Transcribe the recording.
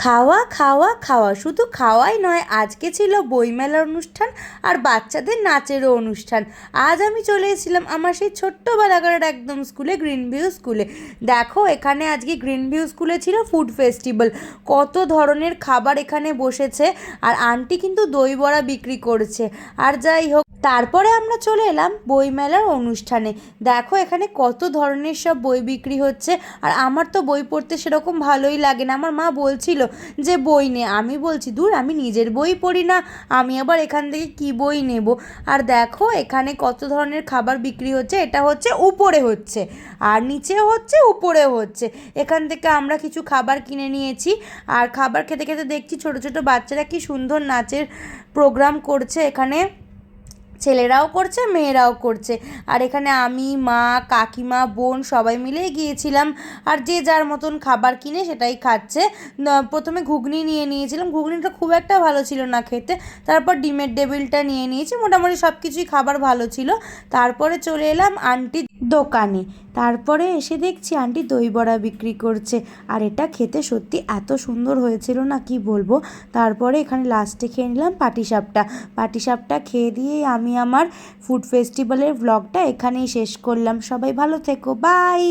খাওয়া খাওয়া খাওয়া, শুধু খাওয়াই নয়, আজকে ছিল বইমেলার অনুষ্ঠান আর বাচ্চাদের নাচেরও অনুষ্ঠান। আজ আমি চলে এসেছিলাম আমার সেই ছোট্টবেলাকার একদম স্কুলে, গ্রিন ভিউ স্কুলে। দেখো এখানে আজকে গ্রিন ভিউ স্কুলে ছিল ফুড ফেস্টিভ্যাল। কত ধরনের খাবার এখানে বসেছে, আর আন্টি কিন্তু দই বড়া বিক্রি করছে। আর যাই হোক, তারপরে আমরা চলে এলাম বইমেলার অনুষ্ঠানে। দেখো এখানে কত ধরনের সব বই বিক্রি হচ্ছে। আর আমার তো বই পড়তে সেরকম ভালোই লাগে না। আমার মা বলছিল যে বই নে, আমি বলছি দূর, আমি নিজের বই পড়ি না, আমি আবার এখান থেকে কি বই নেব। আর দেখো এখানে কত ধরনের খাবার বিক্রি হচ্ছে। এটা হচ্ছে উপরে হচ্ছে, আর নিচেও হচ্ছে, উপরেও হচ্ছে। এখান থেকে আমরা কিছু খাবার কিনে নিয়েছি। আর খাবার খেতে খেতে দেখছি ছোট ছোট বাচ্চারা কি সুন্দর নাচের প্রোগ্রাম করছে। এখানে ছেলেরাও করছে, মেয়েরাও করছে। আর এখানে আমি, মা, কাকিমা, বোন সবাই মিলেই গিয়েছিলাম। আর যে যার মতন খাবার কিনে সেটাই খাচ্ছে। প্রথমে ঘুগনি নিয়ে নিয়েছিলাম, ঘুগনিটা খুব একটা ভালো ছিল না খেতে। তারপর ডিমের ডেভিলটা নিয়ে নিয়েছি, মোটামুটি সব কিছুই খাবার ভালো ছিল। তারপরে চলে এলাম আন্টির দোকানে। তারপরে এসে দেখছি আন্টি দই বড়া বিক্রি করছে। আর এটা খেতে সত্যি এত সুন্দর হয়েছিল না, কি বলবো। তারপরে এখানে লাস্টে খেয়ে নিলাম পাটিসাপটা। পাটিসাপটা খেয়ে দিয়েই আমি আমার ফুড ফেস্টিভ্যালের ভ্লগটা এখানেই শেষ করলাম। সবাই ভালো থেকো, বাই।